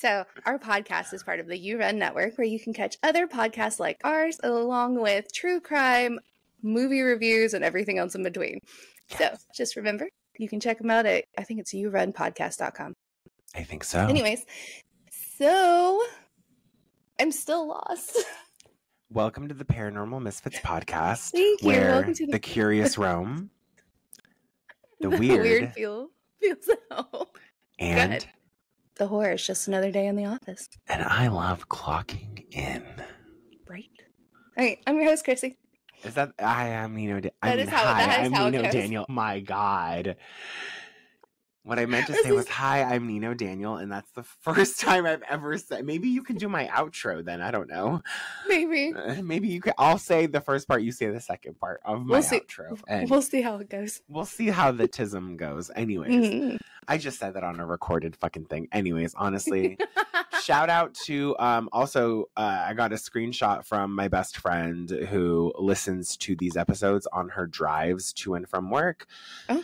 So our podcast is part of the You Run Network, where you can catch other podcasts like ours, along with true crime, movie reviews, and everything else in between. So just remember, you can check them out at, I think it's yourunpodcast.com. I think so. Anyways, so I'm still lost. Welcome to the Paranormal Misfits podcast. Thank you. Where Welcome to the curious roam, the weird feels out. and Good. The horror is just another day in the office. And I love clocking in. Right. All right, I'm your host, Chrissy. Is that I am Nino? I'm Nino Daniel. My God. What I meant to say was, hi, I'm Nino Daniel, and that's the first time I've ever said. Maybe you can do my outro then. I don't know. Maybe. Maybe you can. I'll say the first part, you say the second part of my outro. And we'll see how it goes. We'll see how the tism goes. Anyways, I just said that on a recorded fucking thing. Anyways, honestly, shout out to, also, I got a screenshot from my best friend who listens to these episodes on her drives to and from work. Oh.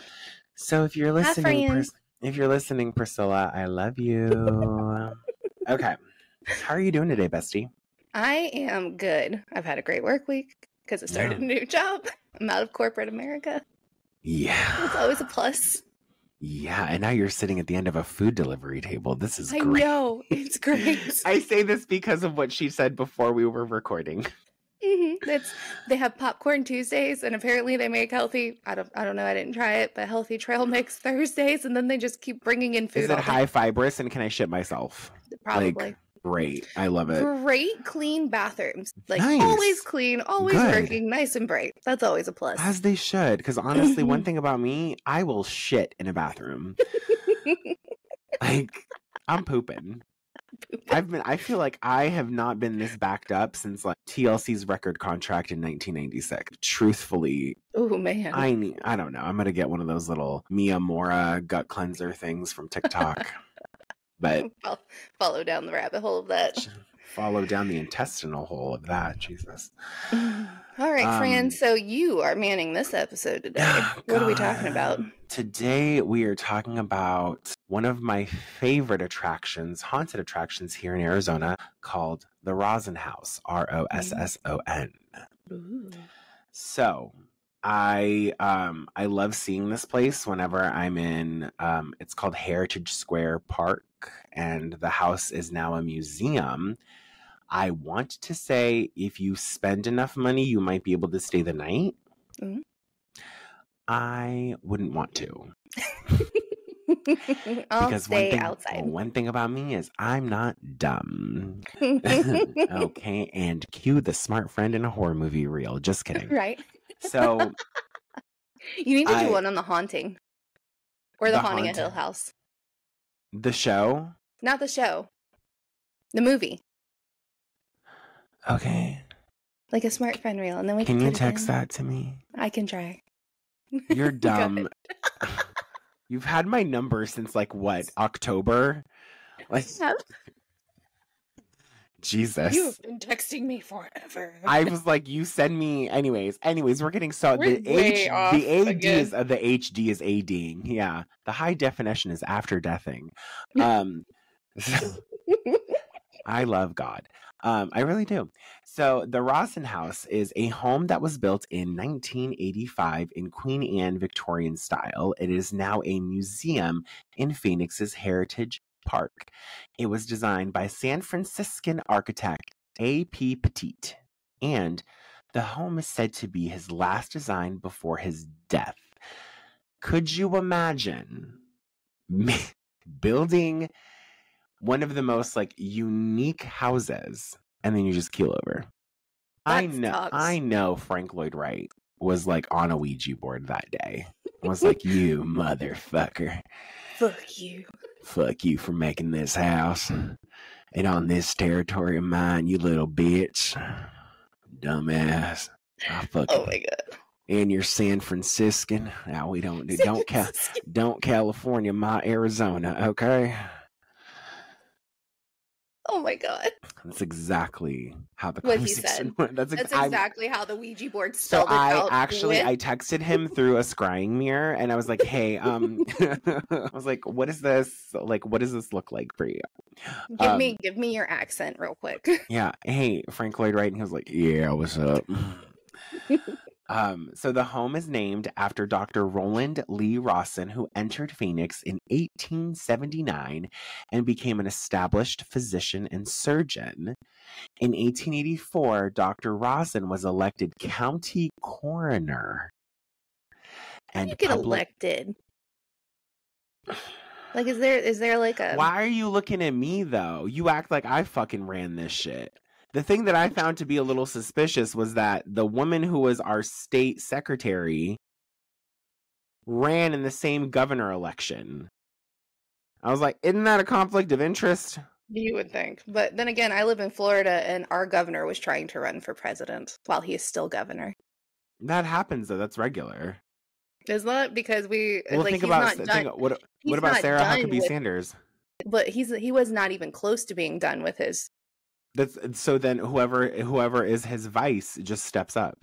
So if you're listening, Priscilla, I love you. Okay. How are you doing today, bestie? I am good. I've had a great work week because I started a new job. I'm out of corporate America. Yeah. It's always a plus. Yeah, and now you're sitting at the end of a food delivery table. This is great. I know. It's great. I say this because of what she said before we were recording. They have popcorn Tuesdays, and apparently they make healthy. I don't know. I didn't try it, but healthy trail mix Thursdays, and then they just keep bringing in food. Is it high fibrous, and can I shit myself? Probably. Like, great. I love it. Great clean bathrooms, like nice. Always clean, always working, nice and bright. That's always a plus. As they should, because honestly, one thing about me, I will shit in a bathroom. Like, I'm pooping. I feel like I have not been this backed up since like TLC's record contract in 1996. Truthfully. Oh man. I don't know. I'm going to get one of those little Mia Mora gut cleanser things from TikTok. But I'll follow down the rabbit hole of that. Follow down the intestinal hole of that. Jesus. All right, Fran. So you are manning this episode today. What are we talking about? Today we are talking about one of my favorite attractions, haunted attractions here in Arizona, called the Rosson House. Rosson. Ooh. So I love seeing this place whenever I'm in. It's called Heritage Square Park, and the house is now a museum. I want to say if you spend enough money, you might be able to stay the night. Mm-hmm. I wouldn't want to. Because one thing about me is I'm not dumb. Okay, and cue the smart friend in a horror movie reel. Just kidding. Right. So you need to do one on The Haunting. Or The Haunting at Hill House. The show? Not the show. The movie. Okay. Like a smart friend reel, and then we can you text that to me? I can try. You're dumb. You've had my number since like what, October? Like, Jesus. You've been texting me forever. I was like, you send me anyways, we're getting the HD is ADing. Yeah. The high definition is after deathing. I love God. I really do. So the Rosson House is a home that was built in 1985 in Queen Anne Victorian style. It is now a museum in Phoenix's Heritage Park. It was designed by San Franciscan architect A.P. Petit, and the home is said to be his last design before his death. Could you imagine building one of the most like unique houses and then you just keel over? I know Frank Lloyd Wright was like on a Ouija board that day. Was like, you motherfucker. Fuck you for making this house. And on this territory of mine, you little bitch. Dumbass. Oh my God. And you're San Franciscan. Now we don't California my Arizona, okay? Oh my God. That's exactly how the What he conversation said. went. That's exactly how the Ouija board So spelled it out. I texted him through a scrying mirror, and I was like, "Hey, I was like, what is this? Like, what does this look like for you? Give me your accent real quick. Yeah. Hey, Frank Lloyd Wright," and he was like, "Yeah, what's up?" So the home is named after Dr. Roland Lee Rosson, who entered Phoenix in 1879 and became an established physician and surgeon. In 1884, Dr. Rosson was elected county coroner. How do you get elected? Like, is there like a... Why are you looking at me, though? You act like I fucking ran this shit. The thing that I found to be a little suspicious was that the woman who was our state secretary ran in the same governor election. I was like, isn't that a conflict of interest? You would think. But then again, I live in Florida, and our governor was trying to run for president while he is still governor. That happens, though. That's regular. Isn't that because we... Well, like, think he's about... not done. What He's about not Sarah done Huckabee with... Sanders? But he was not even close to being done with his... So then whoever is his vice just steps up.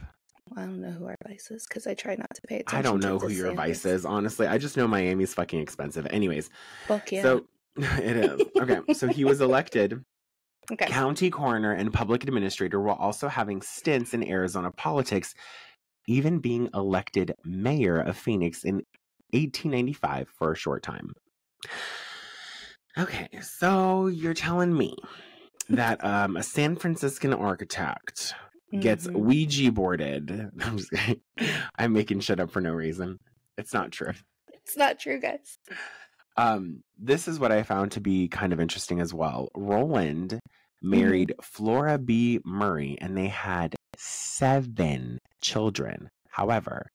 I don't know who our vice is because I try not to pay attention. I don't know to who your DeSantis. vice is, honestly. I just know Miami's fucking expensive. Anyways. Fuck yeah. So it is. Okay. So he was elected okay. county coroner and public administrator while also having stints in Arizona politics, even being elected mayor of Phoenix in 1895 for a short time. Okay. So you're telling me that a San Franciscan architect gets Ouija boarded. I'm making shit up for no reason. It's not true. It's not true, guys. This is what I found to be kind of interesting as well. Roland married Flora B. Murray, and they had 7 children. However,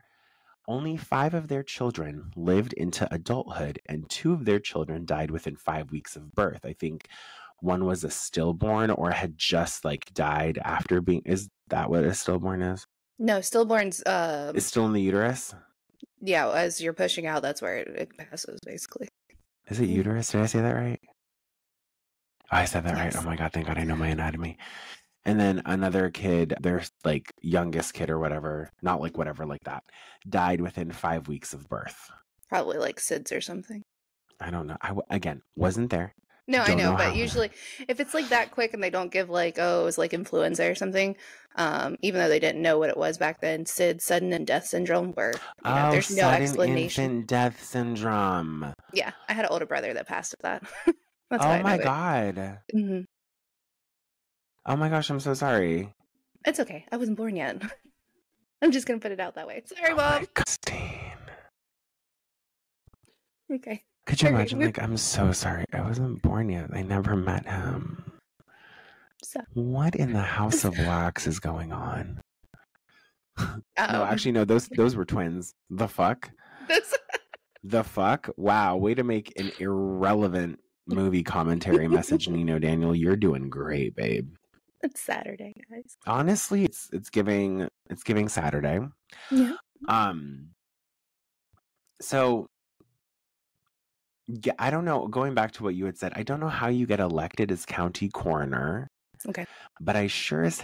only 5 of their children lived into adulthood, and 2 of their children died within 5 weeks of birth. I think one was a stillborn or had just like died after being... Is that what a stillborn is? No, stillborn's is still in the uterus. Yeah, as you're pushing out, that's where it passes, basically. Is it uterus? Did I say that right? Oh, I said that right. Oh my God, thank God I know my anatomy. And then another kid, their like youngest kid or whatever, not like whatever like that, died within 5 weeks of birth. Probably like SIDS or something. I don't know. Again, wasn't there. No, I know, but usually if it's like that quick and they don't give like, oh, it was like influenza or something, even though they didn't know what it was back then, SID, sudden and death syndrome, where there's no explanation. Infant death syndrome. Yeah, I had an older brother that passed of that. That's oh my God. Mm-hmm. Oh my gosh, I'm so sorry. It's okay. I wasn't born yet. I'm just going to put it out that way. Sorry, Mom. Okay. Could you imagine? Like, I'm so sorry. I wasn't born yet. I never met him. So. What in the House of Wax is going on? No, actually, no. Those were twins. The fuck? The fuck? Wow. Way to make an irrelevant movie commentary message, Nino Daniel. You're doing great, babe. It's Saturday, guys. Honestly, it's giving Saturday. Yeah. So. Yeah, I don't know. Going back to what you had said, I don't know how you get elected as county coroner. Okay. But I sure as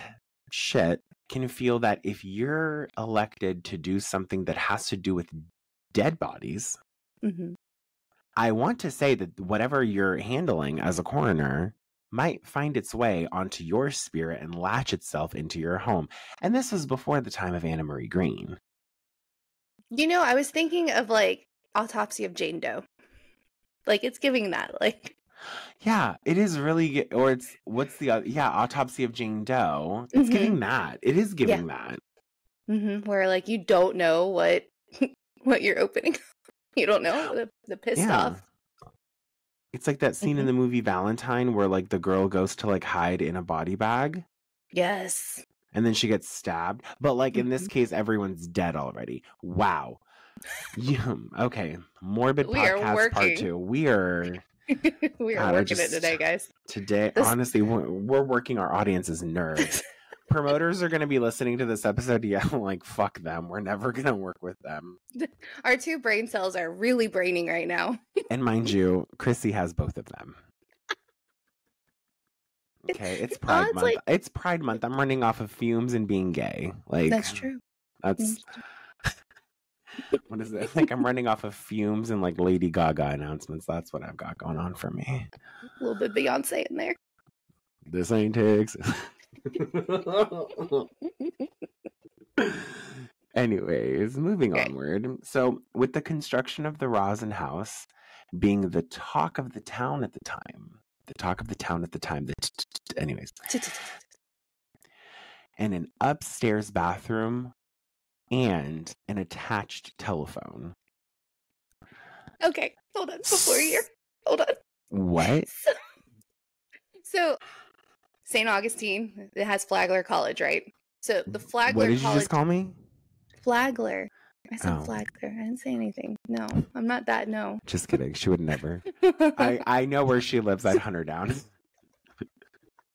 shit can feel that if you're elected to do something that has to do with dead bodies, I want to say that whatever you're handling as a coroner might find its way onto your spirit and latch itself into your home. And this was before the time of Anna Marie Green. You know, I was thinking of like Autopsy of Jane Doe. Like, it's giving that, like... Yeah, it is really... Or it's... What's the other... Yeah, Autopsy of Jane Doe. It's giving that. It is giving that. Where, like, you don't know what you're opening. You don't know the pissed off. It's like that scene in the movie Valentine where, like, the girl goes to, like, hide in a body bag. Yes. And then she gets stabbed. But, like, in this case, everyone's dead already. Wow. Yeah, okay. Morbid podcast part 2. We are working it today, guys. Today, honestly, we're working our audience's nerves. Promoters are going to be listening to this episode. Yeah, like, fuck them. We're never going to work with them. Our 2 brain cells are really braining right now. And mind you, Chrissy has both of them. Okay, it's Pride Month. Like, it's Pride Month. I'm running off of fumes and being gay. Like, that's true. That's what is it? Like, I'm running off of fumes and like Lady Gaga announcements. That's what I've got going on for me. A little bit Beyonce in there. This ain't Texas. Anyways, moving onward. So, with the construction of the Rosson House being the talk of the town at the time, anyways, and an upstairs bathroom and an attached telephone. Okay, hold on. Hold on. What? So St. Augustine, it has Flagler College, right? So the Flagler What did College, you just call me? Flagler. I said Flagler. I didn't say anything. No, I'm not that. No. Just kidding. She would never. I know where she lives. I'd hunt her down.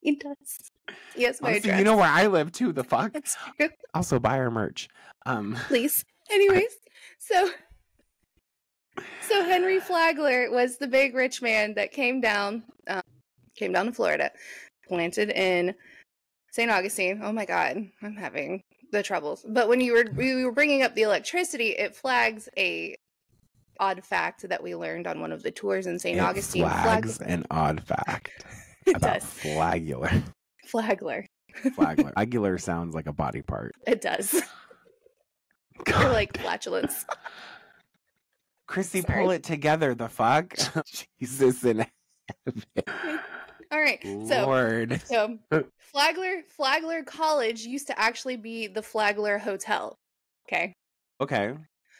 He does. Yes, my Honestly, address. you know where I live too. The fuck. That's true. Also, buy our merch. Please. Anyways, so Henry Flagler was the big rich man that came down to Florida, planted in St. Augustine. Oh my God, I'm having the troubles. But when we were bringing up the electricity, it flags a odd fact that we learned on one of the tours in St. Augustine. Flags an odd fact about Flagler. Flagler. Flagler sounds like a body part. It does. Or like flatulence. Chrissy, pull it together. The fuck? Jesus in heaven. All right. Lord. So Flagler College used to actually be the Flagler Hotel. Okay.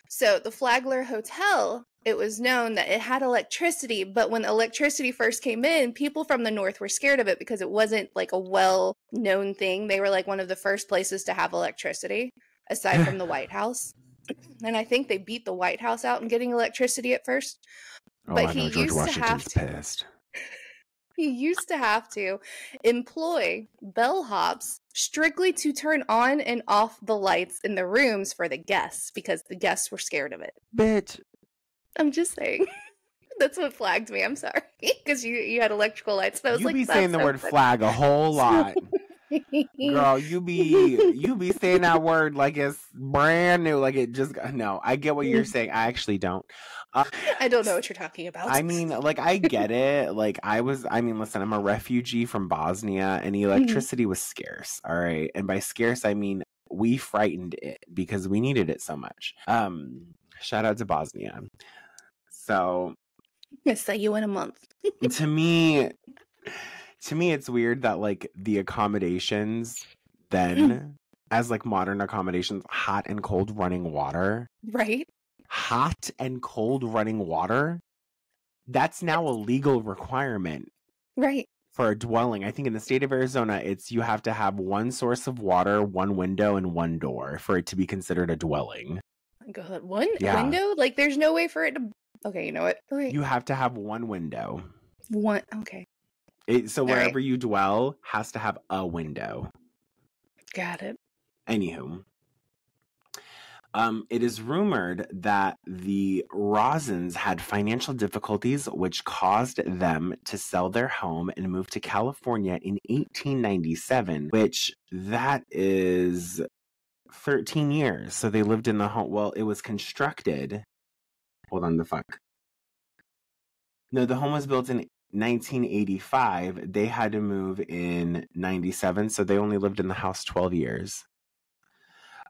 So the Flagler Hotel, it was known that it had electricity, but when electricity first came in, people from the north were scared of it because it wasn't like a well-known thing. They were like one of the first places to have electricity, aside from the White House. And I think they beat the White House out in getting electricity at first. But I know George Washington's pissed. He used to have to employ bellhops strictly to turn on and off the lights in the rooms for the guests because the guests were scared of it. Bitch. I'm just saying. That's what flagged me. I'm sorry. Because you had electrical lights. And I was you be saying the word flag a whole lot. Girl, you be saying that word like it's brand new, like it just no. I get what you're saying. I actually don't. I don't know what you're talking about. I mean, like I get it. Like listen, I'm a refugee from Bosnia, and electricity was scarce. All right, and by scarce, I mean we frightened it because we needed it so much. Shout out to Bosnia. So, I say you in a month. To me, it's weird that like the accommodations then, as like modern accommodations, hot and cold running water. Right. Hot and cold running water. That's now a legal requirement. Right. For a dwelling. I think in the state of Arizona, you have to have one source of water, one window, and one door for it to be considered a dwelling. God, one window? Like there's no way for it to. Okay, you know what? Okay. You have to have one window. One. Okay. So wherever you dwell has to have a window. Got it. Anywho, it is rumored that the Rossons had financial difficulties, which caused them to sell their home and move to California in 1897, which that is 13 years. So they lived in the home. Well, it was constructed. Hold on, the fuck. No, the home was built in 1985. They had to move in 97, so they only lived in the house 12 years.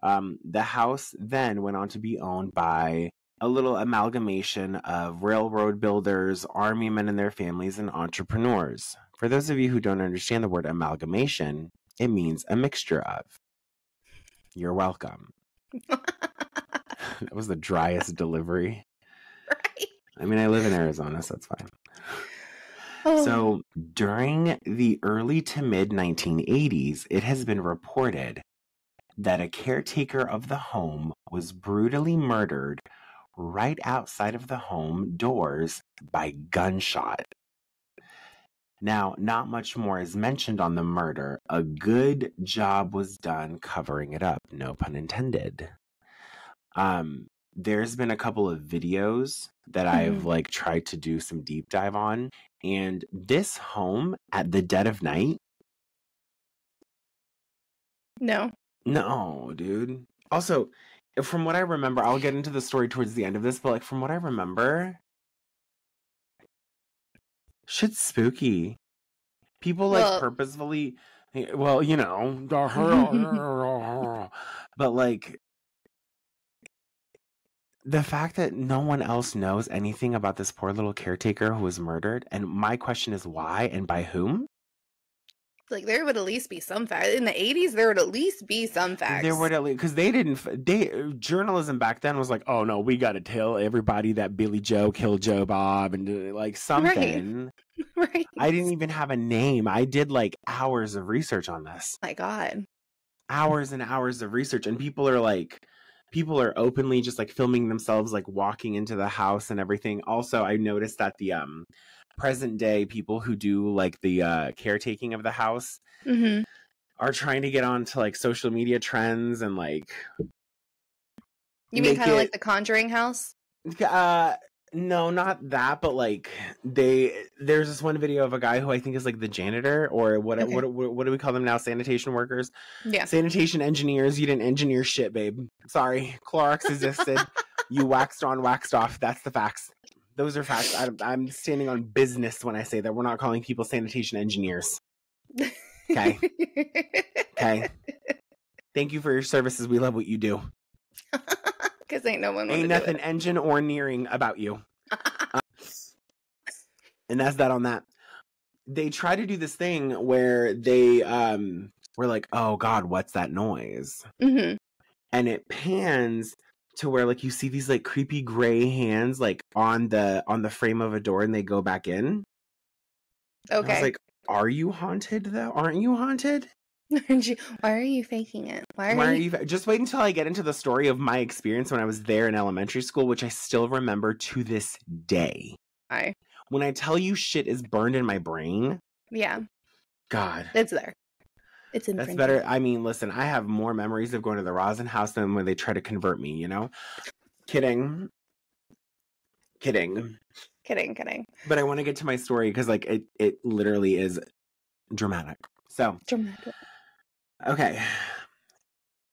The house then went on to be owned by a little amalgamation of railroad builders, army men and their families, and entrepreneurs. For those of you who don't understand the word amalgamation, it means a mixture of. You're welcome. That was the driest delivery. Right. I mean, I live in Arizona, so that's fine. Oh. So during the early to mid 1980s, it has been reported that a caretaker of the home was brutally murdered right outside of the home doors by gunshot. Now, not much more is mentioned on the murder. A good job was done covering it up, no pun intended. There's been a couple of videos that I've like tried to do some deep dive on, and this home at the dead of night No. No, dude. Also, from what I remember, I'll get into the story towards the end of this, but like from what I remember, shit's spooky. People like purposefully, well, you know, but like the fact that no one else knows anything about this poor little caretaker who was murdered, and my question is why and by whom? Like, there would at least be some facts. In the 80s, there would at least be some facts. There would at least, because journalism back then was like, oh no, we got to tell everybody that Billy Joe killed Joe Bob and like something. Right. I didn't even have a name. I did like hours of research on this. My God. Hours and hours of research. And people are openly just like filming themselves, like walking into the house and everything. Also, I noticed that the, present day people who do like the caretaking of the house are trying to get onto like social media trends and like you mean kind of like the Conjuring house? No, not that, but like there's this one video of a guy who I think is like the janitor or what do we call them now, sanitation workers? Yeah, sanitation engineers. You didn't engineer shit, babe. Sorry. Clorox existed. You waxed on, waxed off. That's the facts. Those are facts. I'm standing on business when I say that. We're not calling people sanitation engineers. Okay. Okay. Thank you for your services. We love what you do. Because ain't nothing engine or nearing about you. And that's that on that. They try to do this thing where they were like, oh God, what's that noise? And it pans to where like you see these like creepy gray hands like on the frame of a door and they go back in. Okay. I was like, are you haunted though? Aren't you haunted? Why are you faking it? Why are you just wait until I get into the story of my experience when I was there in elementary school, which I still remember to this day. When I tell you shit is burned in my brain. Yeah. God. It's there. It's in. That's better. I mean, listen, I have more memories of going to the Rosson House than when they try to convert me, you know? Kidding. But I want to get to my story because like it literally is dramatic. So dramatic. Okay.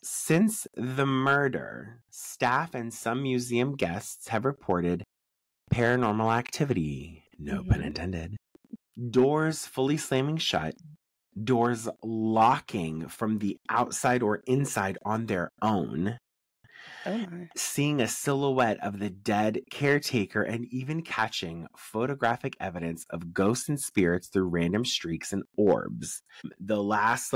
Since the murder, staff and some museum guests have reported paranormal activity. No pun intended. Doors fully slamming shut. Doors locking from the outside or inside on their own. Seeing a silhouette of the dead caretaker and even catching photographic evidence of ghosts and spirits through random streaks and orbs. The last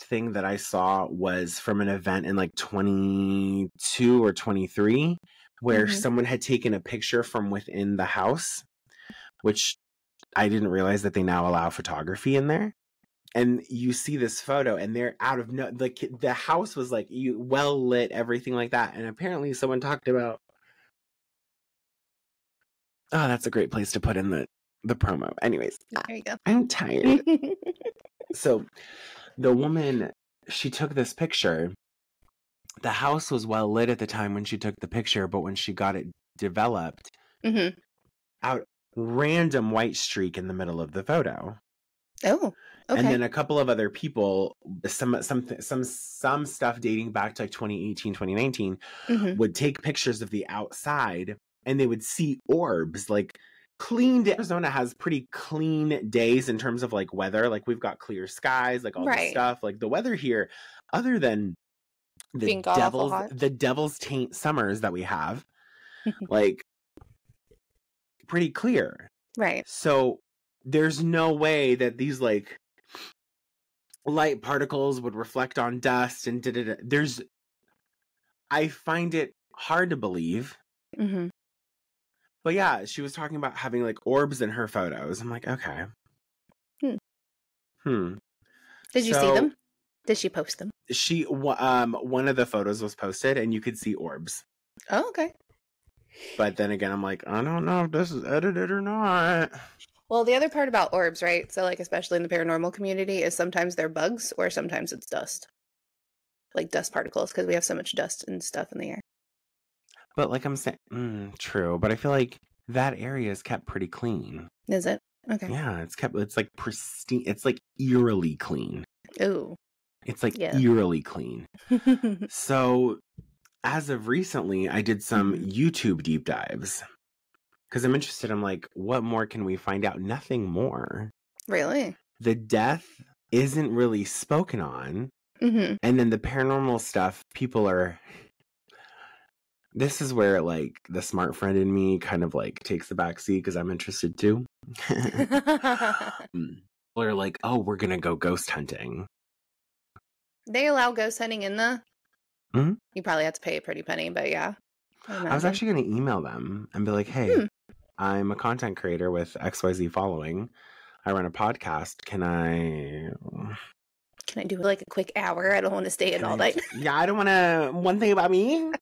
thing that I saw was from an event in like 22 or 23 where someone had taken a picture from within the house, which I didn't realize that they now allow photography in there. And you see this photo and they're out of the house was like well lit, everything like that. And apparently someone talked about, oh, that's a great place to put in the promo. Anyways, there you go. I'm tired. So the woman, she took this picture. The house was well lit at the time when she took the picture, but when she got it developed, out random white streak in the middle of the photo. Oh, okay. And then a couple of other people, some stuff dating back to like 2018, 2019, would take pictures of the outside and they would see orbs, like clean. Arizona has pretty clean days in terms of like weather. Like we've got clear skies, like all this stuff. Like the weather here, other than the devil's taint summers that we have, like pretty clear. Right. So there's no way that these like light particles would reflect on dust and I find it hard to believe. But yeah, she was talking about having like orbs in her photos. I'm like, okay. Did you see them? Did she post them? One of the photos was posted and you could see orbs. Oh, okay. But then again, I'm like, I don't know if this is edited or not. Well, the other part about orbs, right? So like, especially in the paranormal community, is sometimes they're bugs or sometimes it's dust. Like dust particles, because we have so much dust and stuff in the air. But like I'm saying, true. But I feel like that area is kept pretty clean. Is it? Okay. Yeah, it's like pristine. It's like eerily clean. Ooh. It's like Yeah. eerily clean. So as of recently, I did some YouTube deep dives because I'm interested. I'm like, what more can we find out? Nothing more. Really? The death isn't really spoken on. And then the paranormal stuff, people are... This is where, like, the smart friend in me kind of, like, takes the back seat because I'm interested too. People are like, oh, we're going to go ghost hunting. They allow ghost hunting in the... Mm-hmm. You probably have to pay a pretty penny, but yeah. I was actually going to email them and be like, hey, I'm a content creator with XYZ following. I run a podcast. Can I do like a quick hour? I don't want to stay in all night. Yeah, I don't want to... One thing about me...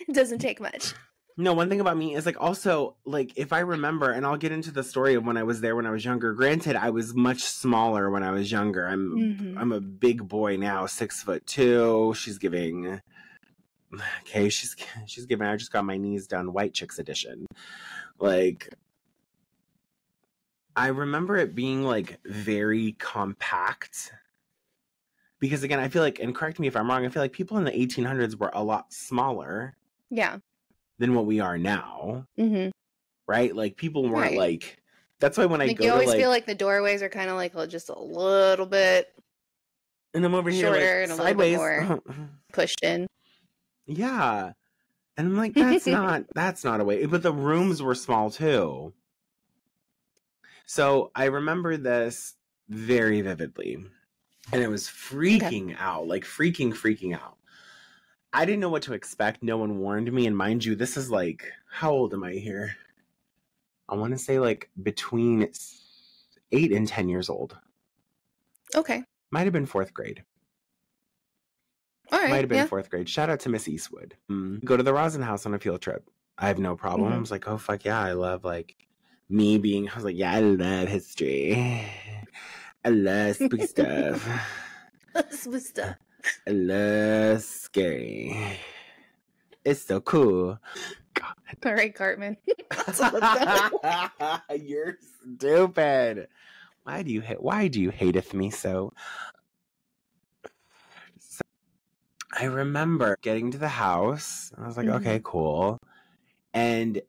It doesn't take much. No, one thing about me is, like, also, like, if I remember, and I'll get into the story of when I was there when I was younger. Granted, I was much smaller when I was younger. I'm a big boy now, 6'2". She's giving... Okay, she's giving... I just got my knees done, White Chicks edition. Like... I remember it being, like, very compact. Because, again, I feel like, and correct me if I'm wrong, I feel like people in the 1800s were a lot smaller. Yeah. Than what we are now. Right? Like, people weren't, like... That's why when I go you always to, like... feel like the doorways are kind of, like, just a little bit... And I'm over here, like, and sideways. A little bit more pushed in. Yeah. And I'm like, that's not a way. But the rooms were small, too. So, I remember this very vividly. And it was freaking out. Like, freaking out. I didn't know what to expect. No one warned me. And mind you, this is like, how old am I here? I want to say like between 8 and 10 years old. Okay. Might have been 4th grade. All right. Might have been 4th grade. Shout out to Miss Eastwood. Go to the Rosson House on a field trip. I have no problem. I was like, oh, fuck yeah. I love like me being, I was like, yeah, I love history. I love spooky stuff. Spooky stuff. I love scary. It's so cool. God. All right, Cartman. You're stupid. Why do you hateth me so? I remember getting to the house. I was like, okay, cool. And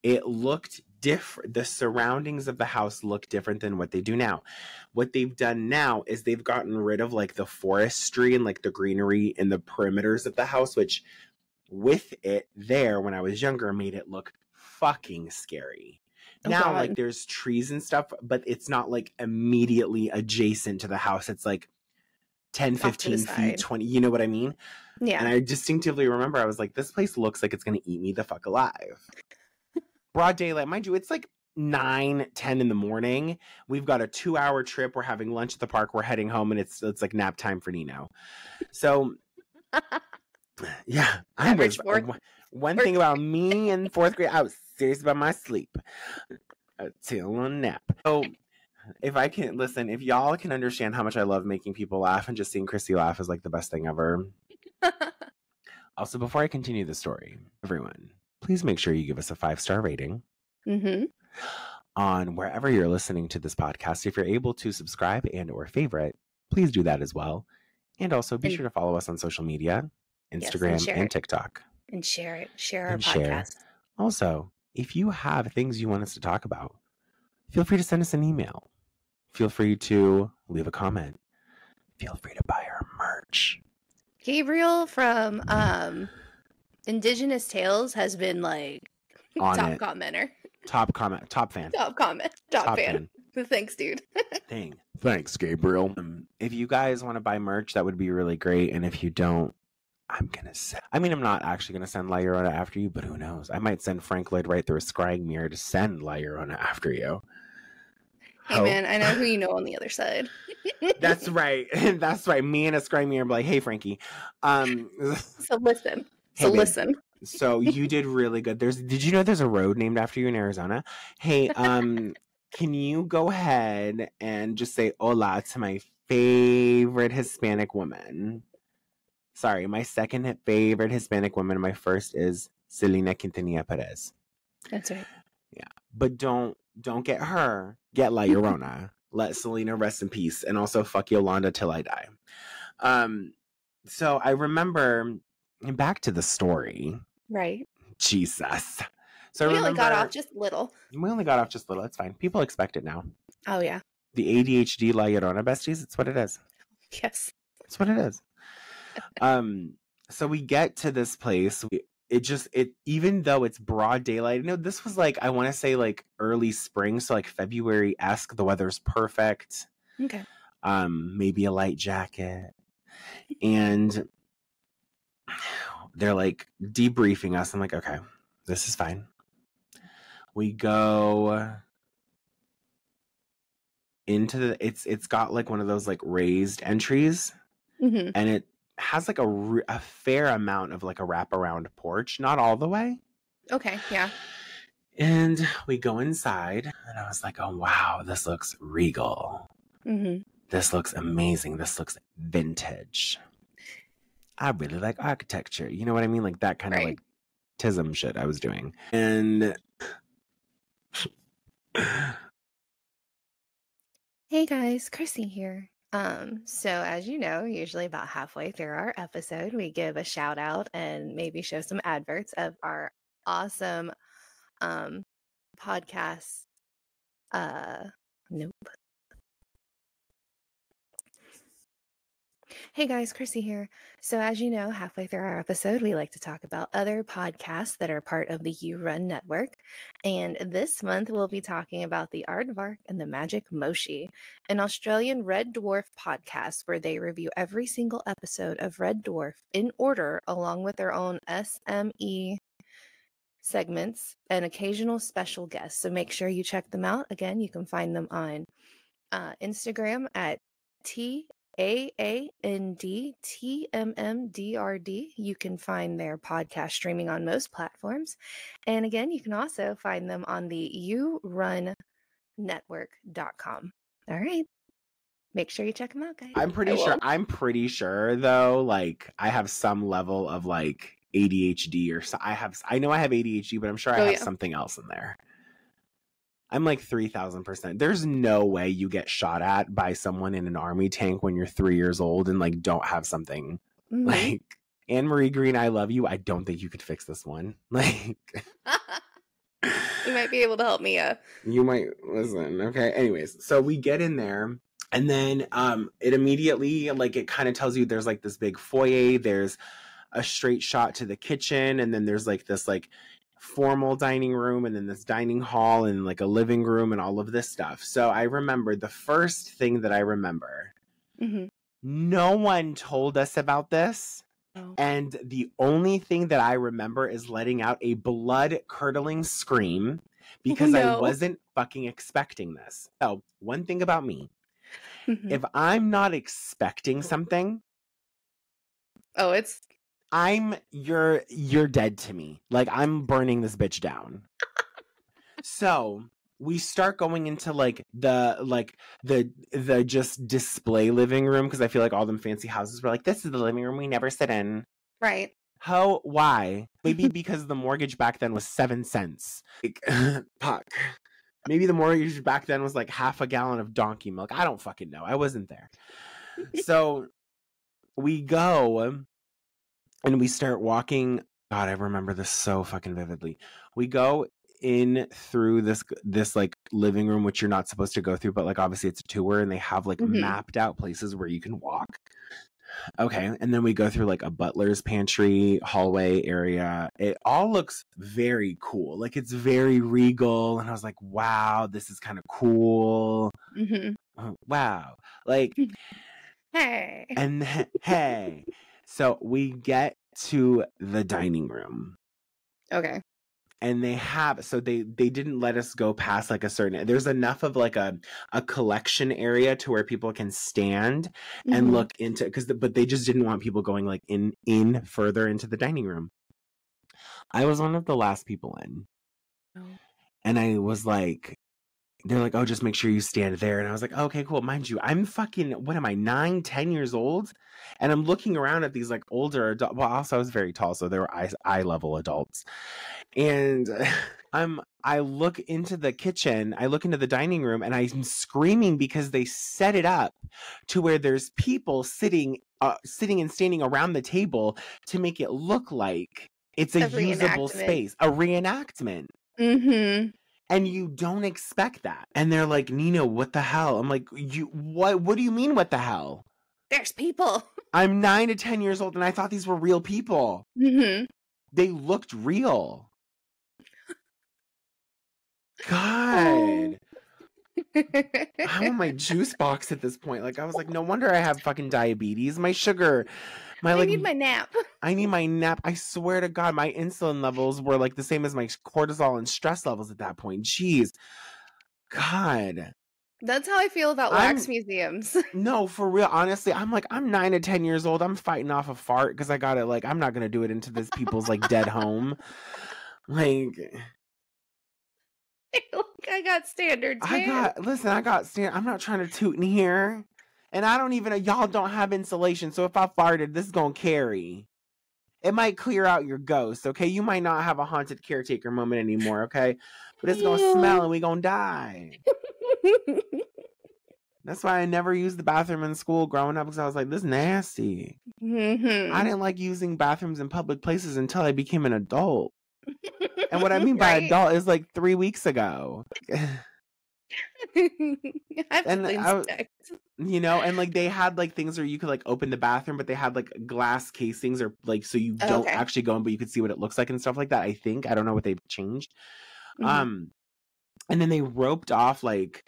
it looked different. The surroundings of the house look different than what they do now. What they've done now is they've gotten rid of like the forestry and like the greenery in the perimeters of the house, which with it there when I was younger made it look fucking scary. Now, like, there's trees and stuff, but it's not like immediately adjacent to the house. It's like 10, 15 feet, 20, you know what I mean? Yeah. And I distinctively remember I was like, this place looks like it's going to eat me the fuck alive. Broad daylight. Mind you, it's like 9, 10 in the morning. We've got a 2-hour trip. We're having lunch at the park. We're heading home, and it's like nap time for Nino. So, yeah. One thing about me in 4th grade, I was serious about my sleep. Till a nap. So, if y'all can understand how much I love making people laugh, and just seeing Chrissy laugh is like the best thing ever. Also, before I continue the story, everyone, please make sure you give us a 5-star rating on wherever you're listening to this podcast. If you're able to subscribe and or favorite, please do that as well. And also be sure to follow us on social media, Instagram and TikTok. And share it. Share our podcast. Also, if you have things you want us to talk about, feel free to send us an email. Feel free to leave a comment. Feel free to buy our merch. Gabriel from Indigenous Tales has been like top commenter. Top comment. Top fan. Top comment. Top fan. Thanks, dude. Thanks, Gabriel. If you guys want to buy merch, that would be really great. And if you don't, I'm not actually going to send La Llorona after you, but who knows? I might send Frank Lloyd Wright through a scrying mirror to send La Llorona after you. Hey, man, I know who you know on the other side. That's right. That's right. Me and a scrying mirror be like, hey, Frankie. So listen. Listen. So you did really good. Did you know there's a road named after you in Arizona? Hey, can you go ahead and just say hola to my favorite Hispanic woman? Sorry, my second favorite Hispanic woman. My first is Selena Quintanilla Perez. That's right. Yeah, but don't get her. Get La Llorona. Let Selena rest in peace, and also fuck Yolanda till I die. So I remember, back to the story. Right. Jesus. So We I only got remember off just little. we only got off just a little. It's fine. People expect it now. Oh, yeah. The ADHD La Llorona besties, it's what it is. Yes. It's what it is. So we get to this place. It even though it's broad daylight, this was like, I want to say like early spring, so like February-esque. The weather's perfect. Okay. Maybe a light jacket. And they're like debriefing us. I'm like, okay, this is fine. We go into it's got like one of those like raised entries, Mm-hmm. and it has like a fair amount of like a wraparound porch, not all the way. Okay, yeah. And we go inside, and I was like, oh wow, this looks regal. Mm-hmm. This looks amazing. This looks vintage. I really like architecture. You know what I mean? Like that kind of like tism shit I was doing. And hey guys, Chrissy here. So as you know, usually about halfway through our episode, we give a shout out and maybe show some adverts of our awesome podcast. Nope. Hey guys, Chrissy here. So as you know, halfway through our episode, we like to talk about other podcasts that are part of the You Run network. And this month, we'll be talking about the Aardvark and the Magic Moshi, an Australian Red Dwarf podcast where they review every single episode of Red Dwarf in order, along with their own SME segments and occasional special guests. So make sure you check them out. Again, you can find them on Instagram at TAANDTMMDRD. You can find their podcast streaming on most platforms. And again, you can also find them on the yourunnetwork.com. All right. Make sure you check them out, guys. I'm pretty sure though, like I have some level of like ADHD or so. I know I have ADHD, but I'm sure I have something else in there. I'm like 3,000%. There's no way you get shot at by someone in an army tank when you're 3 years old and like don't have something. Mm-hmm. Like Anne-Marie Green, I love you. I don't think you could fix this one. Like you might be able to help me. You might listen. Okay. Anyways, so we get in there, and then it immediately like it kind of tells you there's like this big foyer. There's a straight shot to the kitchen, and then there's like this like formal dining room, and then this dining hall, and like a living room, and all of this stuff. So I remember the first thing that I remember, no one told us about this. Oh. And the only thing that I remember is letting out a blood-curdling scream because I wasn't fucking expecting this. So one thing about me, if I'm not expecting something, you're dead to me. Like I'm burning this bitch down. So we start going into like the just display living room, because I feel like all them fancy houses were like, this is the living room we never sit in. Right. Why? Maybe because the mortgage back then was 7 cents. Like, fuck. Maybe the mortgage back then was like half a gallon of donkey milk. I don't fucking know. I wasn't there. So we go and we start walking. God, I remember this so fucking vividly. We go in through this like living room, which you're not supposed to go through, but like obviously it's a tour, and they have like mapped out places where you can walk. Okay, and then we go through like a butler's pantry hallway area. It all looks very cool. Like it's very regal, and I was like, wow, this is kind of cool. Wow. Like hey. And hey. So we get to the dining room. Okay. And they didn't let us go past like a certain, there's enough of like a collection area to where people can stand and look into, but they just didn't want people going like in further into the dining room. I was one of the last people in. And I was like, they're like, oh, just make sure you stand there. And I was like, okay, cool. Mind you, I'm fucking, what am I, 9, 10 years old? And I'm looking around at these like older adults. Well, also I was very tall, so they were eye level adults. And I look into the kitchen, I look into the dining room, and I'm screaming because they set it up to where there's people sitting sitting and standing around the table to make it look like it's a usable space, a reenactment. Mm-hmm. And you don't expect that. And they're like, Nino, what the hell? I'm like, what do you mean, what the hell? There's people. I'm 9 to 10 years old and I thought these were real people. Mm-hmm. They looked real. God. Oh. I'm on my juice box at this point. Like, I was like, no wonder I have fucking diabetes. My sugar, I need my nap. I need my nap. I swear to God, my insulin levels were like the same as my cortisol and stress levels at that point. Jeez. God. That's how I feel about wax museums. No, for real. Honestly, I'm 9 to 10 years old. I'm fighting off a fart because I got it. Like, I'm not going to do it into this people's like dead home. Like, I got standards, man. I got standards. I'm not trying to toot in here. And I don't even, y'all don't have insulation. So if I farted, this is going to carry. It might clear out your ghost, okay? You might not have a haunted caretaker moment anymore, okay? But it's going to smell and we going to die. That's why I never used the bathroom in school growing up, because I was like, this is nasty. Mm-hmm. I didn't like using bathrooms in public places until I became an adult. And what I mean by adult is like 3 weeks ago. And and like they had like things where you could like open the bathroom, but they had like glass casings or like so you don't actually go in, but you could see what it looks like and stuff like that. I don't know what they've changed. Mm-hmm. And then they roped off like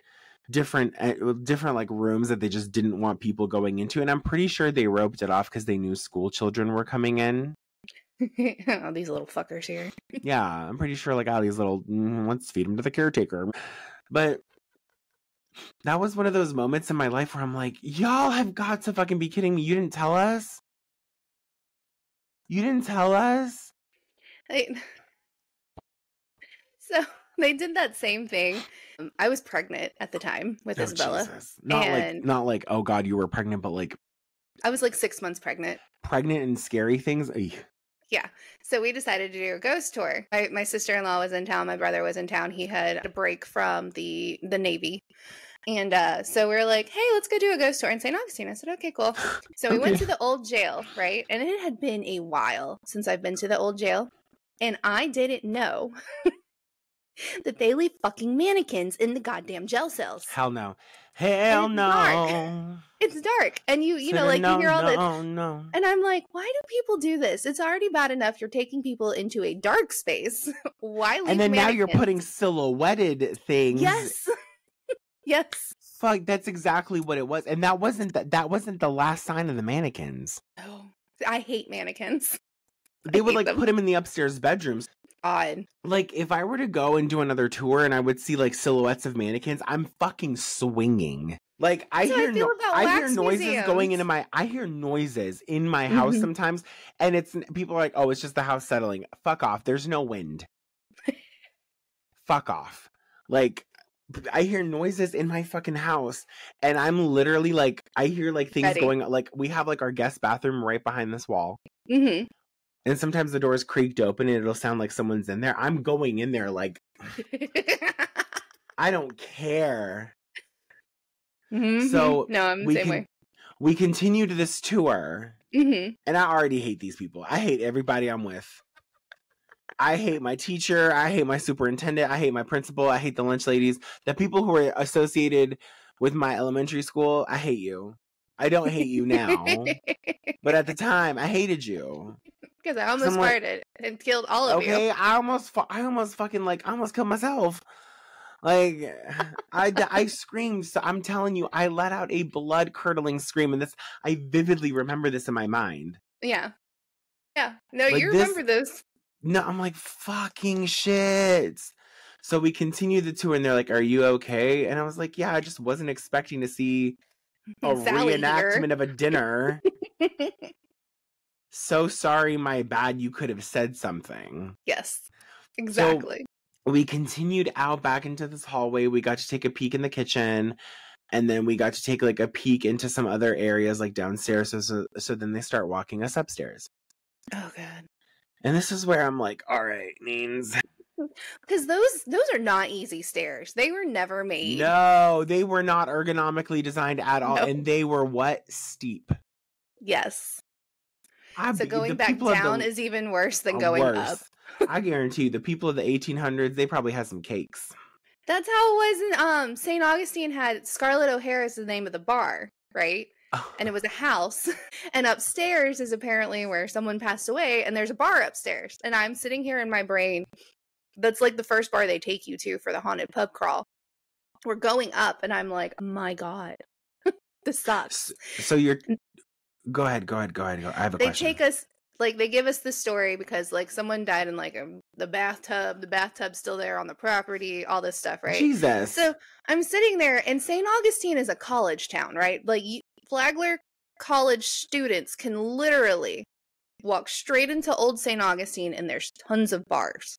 different like rooms that they just didn't want people going into, and I'm pretty sure they roped it off because they knew school children were coming in. Oh, these little fuckers here. Yeah, I'm pretty sure like these little let's feed them to the caretaker. But that was one of those moments in my life where I'm like, y'all have got to fucking be kidding me. You didn't tell us? So they did that same thing. I was pregnant at the time with Isabella. Jesus. Not like, oh God, you were pregnant, but like I was like 6 months pregnant. Pregnant and scary things? Yeah. So we decided to do a ghost tour. My sister-in-law was in town. My brother was in town. He had a break from the Navy. And so we were like, hey, let's go do a ghost tour in St. Augustine. I said, okay, cool. So we went to the old jail, right? And it had been a while since I've been to the old jail. And I didn't know that they leave fucking mannequins in the goddamn jail cells. Hell no. Hell no. Dark. It's dark. And you know, like you hear all this. No. And I'm like, why do people do this? It's already bad enough you're taking people into a dark space. Why leave And then mannequins? Now you're putting silhouetted things. Yes. Yes. Fuck, that's exactly what it was. And that wasn't the last sign of the mannequins. Oh, I hate mannequins. They would like put them in the upstairs bedrooms. Odd. Like if I were to go and do another tour and I would see like silhouettes of mannequins, I'm fucking swinging. Like I hear noises going into my I hear noises in my house sometimes, and people are like, "Oh, it's just the house settling." Fuck off. There's no wind. Fuck off. Like I hear noises in my fucking house, and I'm literally like, I hear like things going. Like we have like our guest bathroom right behind this wall. Mm-hmm. And sometimes the door is creaked open and it'll sound like someone's in there. I'm going in there like, I don't care. Mm-hmm. So no, I'm the same way. We continued this tour, and I already hate these people. I hate everybody I'm with. I hate my teacher. I hate my superintendent. I hate my principal. I hate the lunch ladies. The people who are associated with my elementary school, I hate you. I don't hate you now. But at the time, I hated you. Because I almost farted and killed all of you. Okay, I almost killed myself. Like, I screamed. So I'm telling you, I let out a blood-curdling scream. And I vividly remember this in my mind. Yeah. Yeah. No, like you remember this. No, I'm like, fucking shit. So we continue the tour and they're like, are you okay? And I was like, yeah, I just wasn't expecting to see a reenactment of a dinner. So sorry, my bad. You could have said something. Yes, exactly. So we continued out back into this hallway. We got to take a peek in the kitchen. And then we got to take like a peek into some other areas like downstairs. So then they start walking us upstairs. Oh, God. And this is where I'm like, all right, Neens. Because those are not easy stairs. They were never made. No, they were not ergonomically designed at all. No. And they were what? Steep. Yes. So The going back people of down is even worse than are going up. worse. I guarantee you, the people of the 1800s, they probably had some cakes. That's how it was in St. Augustine had Scarlett O'Hara is the name of the bar, right? And it was a house. And upstairs is apparently where someone passed away, and there's a bar upstairs. And I'm sitting here in my brain. That's like the first bar they take you to for the haunted pub crawl. We're going up, and I'm like, oh my God, this sucks. So you're... Go ahead. I have a question. They take us, like, they give us this story because, like, someone died in, like, the bathtub. The bathtub's still there on the property, all this stuff, right? Jesus. So I'm sitting there, and St. Augustine is a college town, right? Like, Flagler college students can literally walk straight into Old St. Augustine, and there's tons of bars.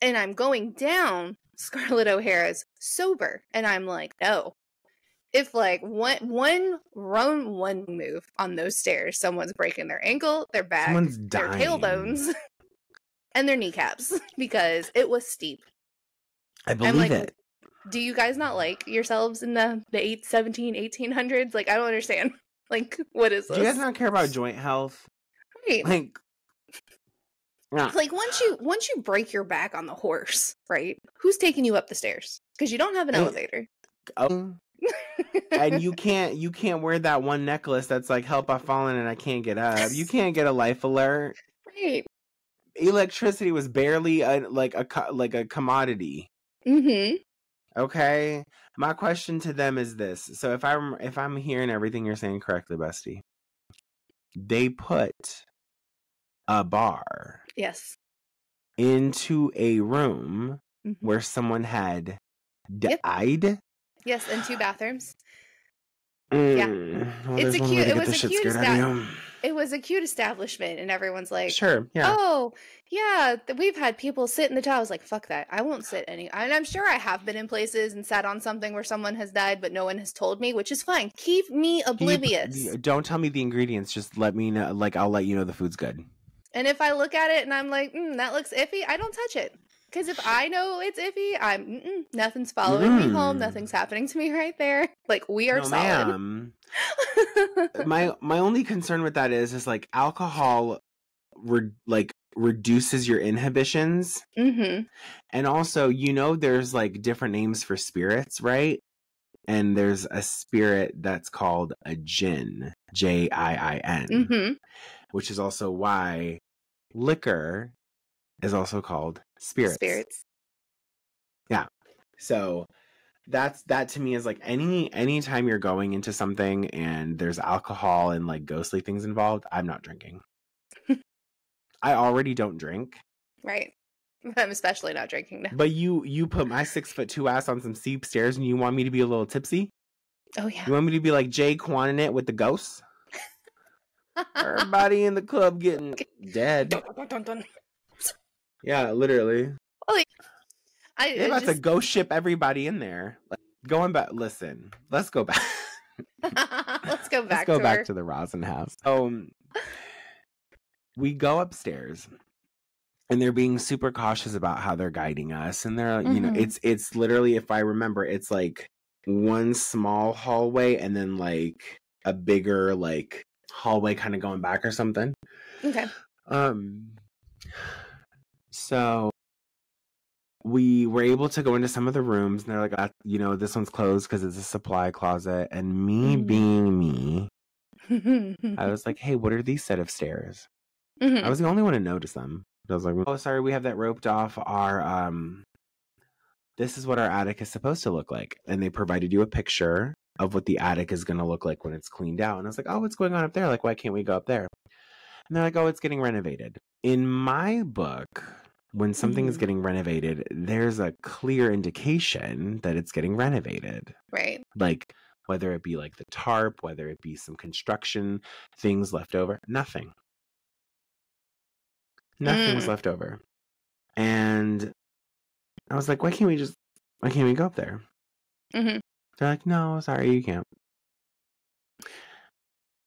And I'm going down Scarlett O'Hara's sober, and I'm like, no. If like one move on those stairs, someone's breaking their ankle, their back, their tailbones, and their kneecaps because it was steep. I believe it. Do you guys not like yourselves in the 1800s? Like, I don't understand. Like, what is this? Do you guys not care about joint health? Right. Like once you break your back on the horse, right? Who's taking you up the stairs? Because you don't have an elevator. Oh. And you can't wear that one necklace that's like, help, I've fallen and I can't get up. You can't get a life alert. Right. Electricity was barely a commodity. Mm-hmm. Okay. My question to them is this. So if I'm hearing everything you're saying correctly, Bestie, they put a bar into a room where someone had died. Yes, and 2 bathrooms. Yeah. Well, it was a cute establishment, and everyone's like, sure, yeah. Oh, yeah, we've had people sit in the towel. I was like, fuck that. I won't sit any. And I'm sure I have been in places and sat on something where someone has died, but no one has told me, which is fine. Keep me oblivious. Don't tell me the ingredients. Just let me know. Like, I'll let you know the food's good. And if I look at it and I'm like, that looks iffy, I don't touch it. Because if I know it's iffy, nothing's following me home. Nothing's happening to me right there. Like, we are solid. Ma'am. my only concern with that is like alcohol reduces your inhibitions. Mm-hmm. And also, there's like different names for spirits, right? And there's a spirit that's called a jinn, Jin, which is also why liquor is also called spirits. Yeah. So that to me is like any time you're going into something and there's alcohol and like ghostly things involved, I'm not drinking. I already don't drink. Right. I'm especially not drinking now. But you put my 6'2" ass on some steep stairs and you want me to be a little tipsy? Oh yeah. You want me to be like Jay Quan it with the ghosts? Everybody in the club getting dead. Dun, dun, dun. Yeah, literally. Well, they're about to ghost ship everybody in there. Going back, listen, let's go back. Let's go back to the Rosson House. We go upstairs and they're being super cautious about how they're guiding us. And they're, it's literally, if I remember, it's like one small hallway and then like a bigger like hallway kind of going back or something. Okay. So we were able to go into some of the rooms and they're like, this one's closed because it's a supply closet. And me being me, I was like, hey, what are these set of stairs? I was the only one to notice them. I was like, oh, sorry, we have that roped off our, this is what our attic is supposed to look like. And they provided you a picture of what the attic is going to look like when it's cleaned out. And I was like, oh, what's going on up there? Like, why can't we go up there? And they're like, oh, it's getting renovated. In my book, when something is getting renovated, there's a clear indication that it's getting renovated. Right. Like, whether it be like the tarp, whether it be some construction things left over, nothing. Nothing was left over. And I was like, why can't we go up there? They're like, no, sorry, you can't.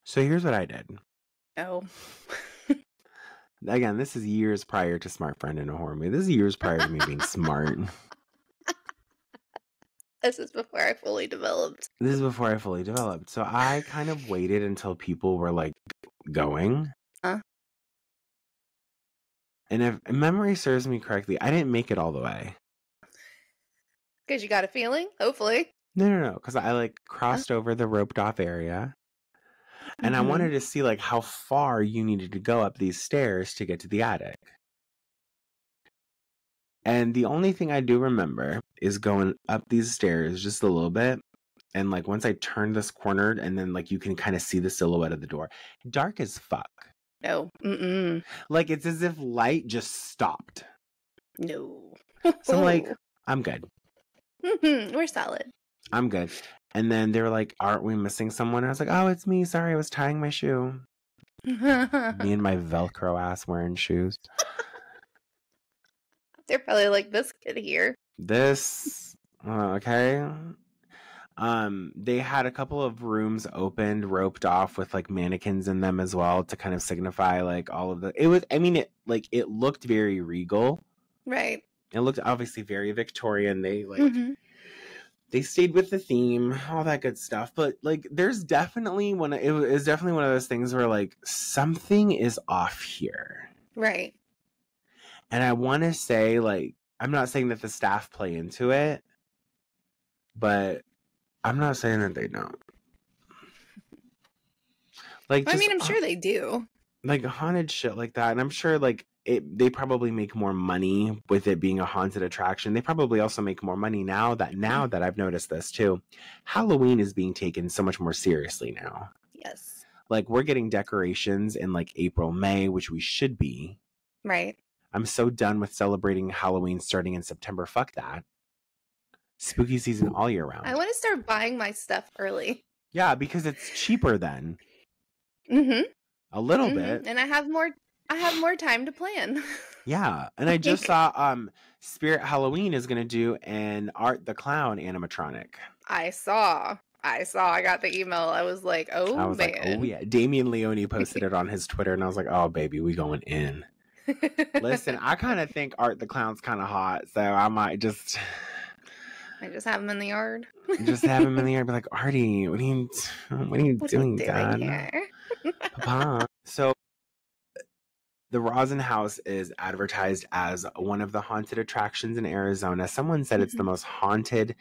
So here's what I did. Oh. Again, this is years prior to Smart Friend in a Horror Movie. This is years prior to me being smart. This is before I fully developed. So I kind of waited until people were like going. And if memory serves me correctly, I didn't make it all the way. Because you got a feeling? Hopefully. No. Because I like crossed over the roped off area. And I wanted to see like how far you needed to go up these stairs to get to the attic. And the only thing I do remember is going up these stairs just a little bit. And like once I turned this corner and then like you can kind of see the silhouette of the door. Dark as fuck. No. Mm-mm. Like it's as if light just stopped. No. So I'm like, I'm good. We're solid. I'm good. And then they were like, aren't we missing someone? And I was like, oh, it's me. Sorry, I was tying my shoe. Me and my Velcro ass wearing shoes. They're probably like, this kid here. This, okay. They had a couple of rooms opened, roped off with like mannequins in them as well to kind of signify like all of the, it looked very regal. Right. It looked obviously very Victorian. They like, they stayed with the theme, all that good stuff. But like, there's definitely it was definitely one of those things where like something is off here. Right. And I want to say like, I'm not saying that the staff play into it, but I'm not saying that they don't. Like, I mean, I'm sure they do. Like haunted shit like that. And I'm sure like they probably make more money with it being a haunted attraction. They probably also make more money now that I've noticed this too. Halloween is being taken so much more seriously now. Yes. Like we're getting decorations in like April, May, which we should be. Right. I'm so done with celebrating Halloween starting in September. Fuck that. Spooky season all year round. I want to start buying my stuff early. Yeah, because it's cheaper then. Mm-hmm. A little bit. And I have more time to plan. Yeah. And I just saw Spirit Halloween is gonna do an Art the Clown animatronic. I saw. I got the email. I was like, oh, I was man. like, oh yeah. Damian Leone posted it on his Twitter and I was like, oh baby, we going in. Listen, I kind of think Art the Clown's kind of hot, so I might just have him in the yard. Just have him in the yard, be like, Artie, what are you doing, Dad? Here? Papa. So the Rosson House is advertised as one of the haunted attractions in Arizona. Someone said it's the most haunted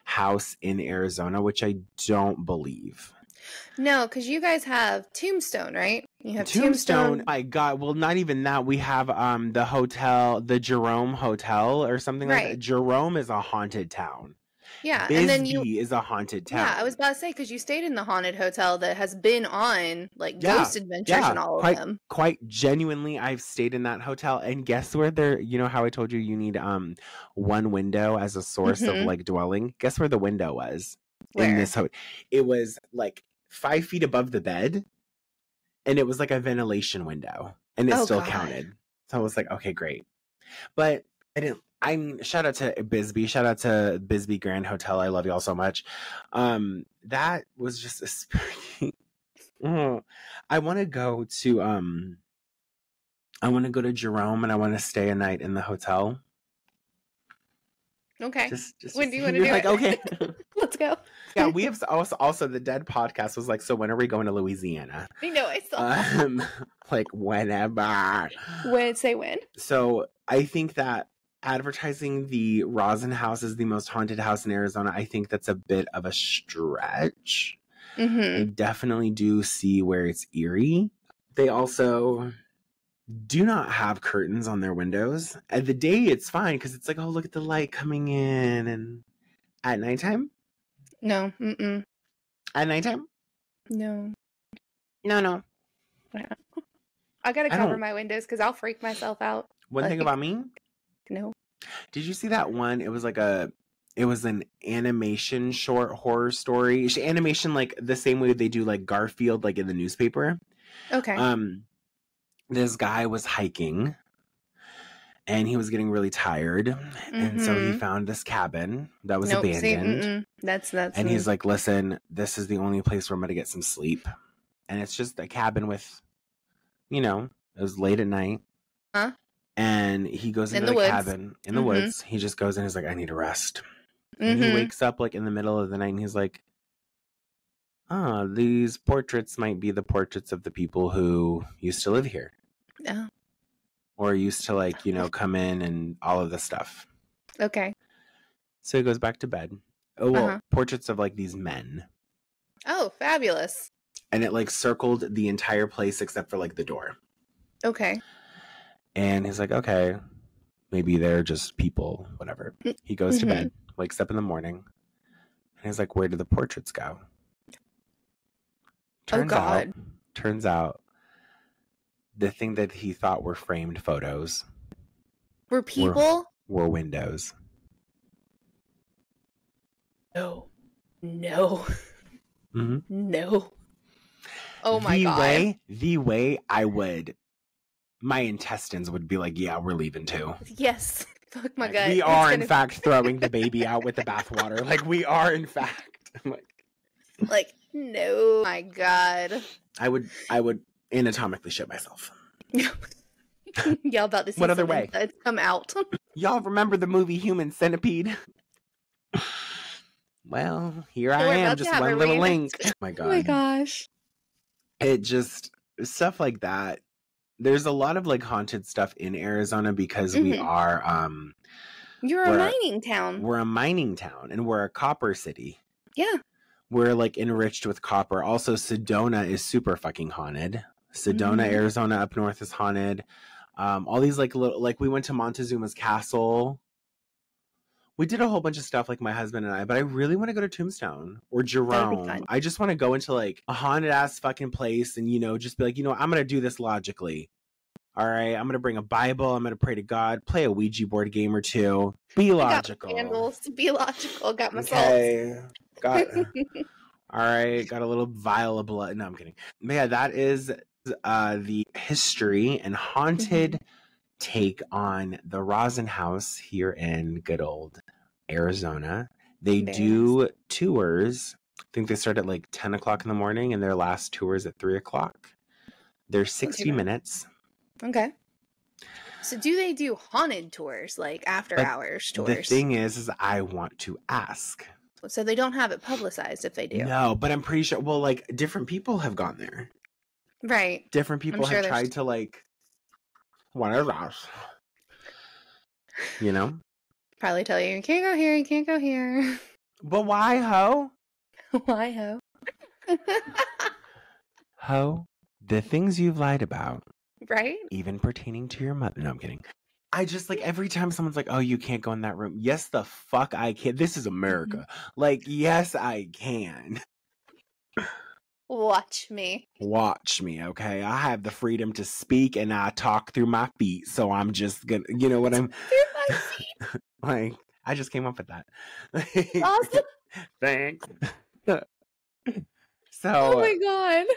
house in Arizona, which I don't believe. No, because you guys have Tombstone, right? You have Tombstone. My God, well, not even that. We have the hotel, the Jerome Hotel, or something like that. Jerome is a haunted town. Yeah, Bisbee and then is a haunted town. Yeah, I was about to say because you stayed in the haunted hotel that has been on like Ghost Adventures and all of them. Quite genuinely, I've stayed in that hotel, and guess where there? You know how I told you need one window as a source of like dwelling. Guess where the window was in this hotel? It was like 5 feet above the bed, and it was like a ventilation window, and it still counted. So I was like, okay, great. But shout out to Bisbee. Shout out to Bisbee Grand Hotel. I love y'all so much. That was just a spooky. I want to go to Jerome, and I want to stay a night in the hotel. Okay. Just when do you want to do like, it? Okay. Let's go. Yeah, we have also the Dead podcast was like, so when are we going to Louisiana? I know, I saw. Like whenever. Say when. So I think that advertising the Rosson House as the most haunted house in Arizona, I think that's a bit of a stretch. I definitely do see where it's eerie. They also do not have curtains on their windows. At the day, it's fine because it's like, oh, look at the light coming in. And at nighttime? No. Mm-mm. At nighttime? No. No. Yeah. I gotta cover my windows because I'll freak myself out. One thing about me? No. Did you see that one? It was an animation short horror story. Animation like the same way they do like Garfield, like in the newspaper. Okay. This guy was hiking and he was getting really tired. And so he found this cabin that was abandoned. That's and he's like, listen, this is the only place where I'm going to get some sleep. And it's just a cabin with, it was late at night. Huh? And he goes into the cabin in the woods. He just goes in. He's like, I need a rest. And he wakes up like in the middle of the night and he's like, these portraits might be the portraits of the people who used to live here. Oh. Or used to, like, come in and all of this stuff. Okay. So he goes back to bed. Oh, well, portraits of, like, these men. Oh, fabulous. And it, like, circled the entire place except for, like, the door. Okay. And he's like, okay, maybe they're just people, whatever. He goes to bed, wakes up in the morning, and he's like, where did the portraits go? Turns out the thing that he thought were framed photos were people? Were windows. No. No. Mm-hmm. No. Oh my God. The way my intestines would be like, yeah, we're leaving too. Yes. Fuck my gut. We are, in fact, throwing the baby out with the bathwater. Like, we are, in fact. Like, no. My God. I would anatomically shit myself. Y'all about to see what other way? Come out. Y'all remember the movie Human Centipede? Well, here I am, just one little link. Oh my God. Oh my gosh. It just, stuff like that. There's a lot of, like, haunted stuff in Arizona because we are, You're a mining town. We're a mining town, and we're a copper city. Yeah. We're, like, enriched with copper. Also, Sedona is super fucking haunted. Sedona, Arizona up north is haunted. All these, like, little, like, we went to Montezuma's castle. We did a whole bunch of stuff, like, my husband and I, but I really want to go to Tombstone or Jerome. I just want to go into, like, a haunted ass fucking place and, just be like, I'm going to do this logically. All right, I'm going to bring a Bible. I'm going to pray to God, play a Ouija board game or two. Be logical. Got candles. Be logical. Got my salts. Got all right, got a little vial of blood. No, I'm kidding. But yeah, that is the history and haunted take on the Rosson House here in good old Arizona. They do tours. I think they start at like 10 o'clock in the morning and their last tour is at 3 o'clock. They're 60 minutes. Okay. So do they do haunted tours, like after hours tours? The thing is I want to ask. So they don't have it publicized if they do. No, but I'm pretty sure, well, like, different people have gone there. Right. Different people have tried to, like, what is that? Probably tell you can't go here, you can't go here. But why, ho? Why, ho? Ho, the things you've lied about. Right? Even pertaining to your mother. No, I'm kidding. I just, like, every time someone's like, oh, you can't go in that room. Yes, the fuck I can. This is America. Like, yes, I can. Watch me. Watch me, okay? I have the freedom to speak and I talk through my feet. So I'm just gonna, you know what I'm... Through my feet. Like, I just came up with that. Awesome. Thanks. So... Oh my God.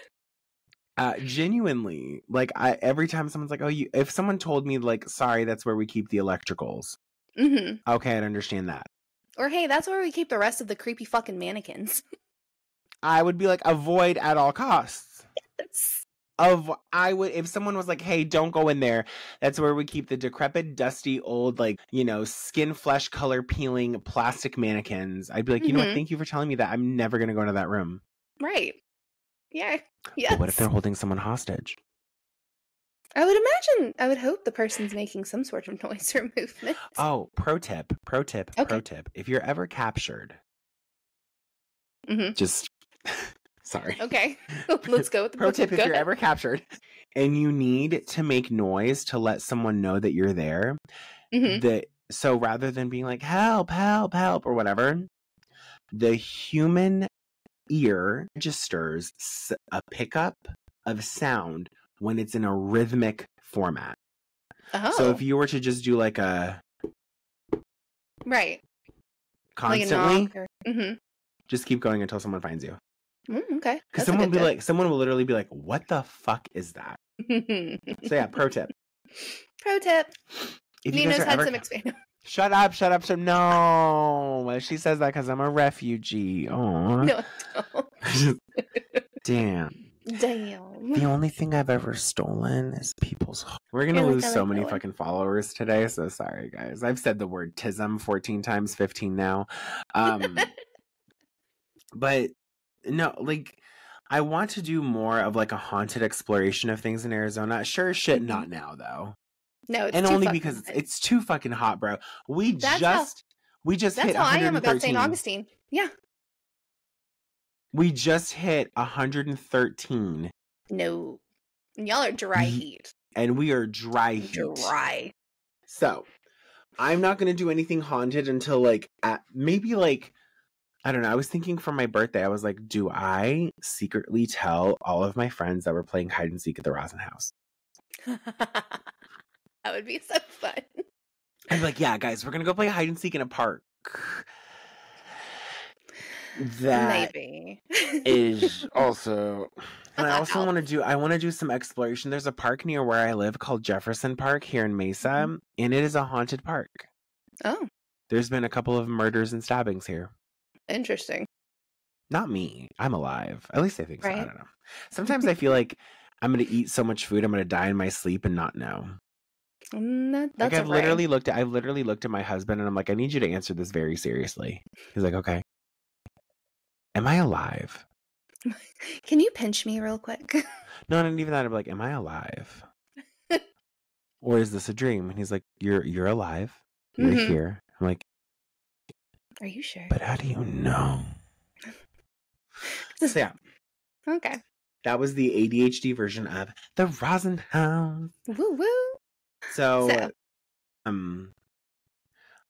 Genuinely, like, every time someone's like, oh, if someone told me, like, sorry, that's where we keep the electricals. Okay, I'd understand that. Or, hey, that's where we keep the rest of the creepy fucking mannequins. I would be like, avoid at all costs. Yes. If someone was like, hey, don't go in there, that's where we keep the decrepit, dusty, old, like, skin, flesh, color peeling plastic mannequins. I'd be like, you know what, thank you for telling me that. I'm never going to go into that room. Right. Yeah. Yes. But what if they're holding someone hostage? I would hope the person's making some sort of noise or movement. Oh, pro tip. If you're ever captured, just, sorry. Okay, let's go with the pro tip. If you're ever captured and you need to make noise to let someone know that you're there, so rather than being like, help, help, help, or whatever, the human ear registers a pickup of sound when it's in a rhythmic format. So if you were to just do like a constantly, like just keep going until someone finds you. Okay, because someone will literally be like, what the fuck is that? So yeah, pro tip. If Nina's had some experience. Shut up. No. She says that because I'm a refugee. Oh. No, don't. Damn. The only thing I've ever stolen is people's heart. We're going to lose so many fucking followers today. So sorry, guys. I've said the word tism 14 times, 15 now. But no, like, I want to do more of like a haunted exploration of things in Arizona. Sure as shit, not now though. No, it's and too only fucking because hot. it's too fucking hot, bro. We That's just That's hit how I am about 113. St. Augustine. Yeah. We just hit 113. No. And y'all are dry heat. And we are dry heat. Dry. So, I'm not going to do anything haunted until like maybe like, I don't know. I was thinking for my birthday, I was like, do I secretly tell all of my friends that we're playing hide and seek at the Rosson House? That would be so fun. I'd be like, yeah, guys, we're going to go play hide and seek in a park. That maybe is also, and I also want to do some exploration. There's a park near where I live called Jefferson Park here in Mesa, and it is a haunted park. Oh. There's been a couple of murders and stabbings here. Interesting. Not me. I'm alive. At least I think so. Right. I don't know. Sometimes I feel like I'm going to eat so much food, I'm going to die in my sleep and not know. That's like I've literally looked at my husband and I'm like, I need you to answer this very seriously. He's like, okay. Am I alive? Can you pinch me real quick? No, not even that. I'm like, am I alive? Or is this a dream? And he's like, you're alive. You're here. I'm like, are you sure? But how do you know? So yeah. Okay. That was the ADHD version of the Rosson House. Woo woo. So a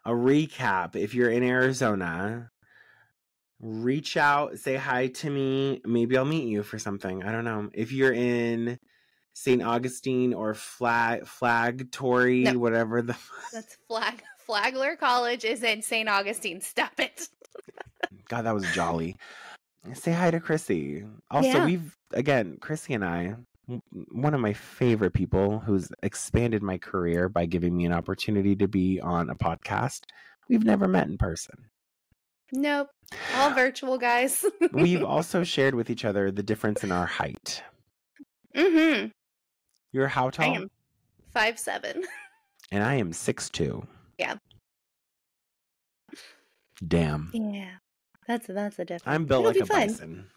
recap. If you're in Arizona, reach out, say hi to me. Maybe I'll meet you for something. I don't know. If you're in St. Augustine or Flagtory, whatever the... That's Flagler College is in St. Augustine. Stop it. God, that was jolly. Say hi to Chrissy. Also, Chrissy and I, one of my favorite people who's expanded my career by giving me an opportunity to be on a podcast. We've never met in person. Nope. All virtual, guys. We've also shared with each other the difference in our height. Mm-hmm. You're how tall? I am 5'7". And I am 6'2". Yeah. Damn. Yeah. That's a difference. I'm built like a bison.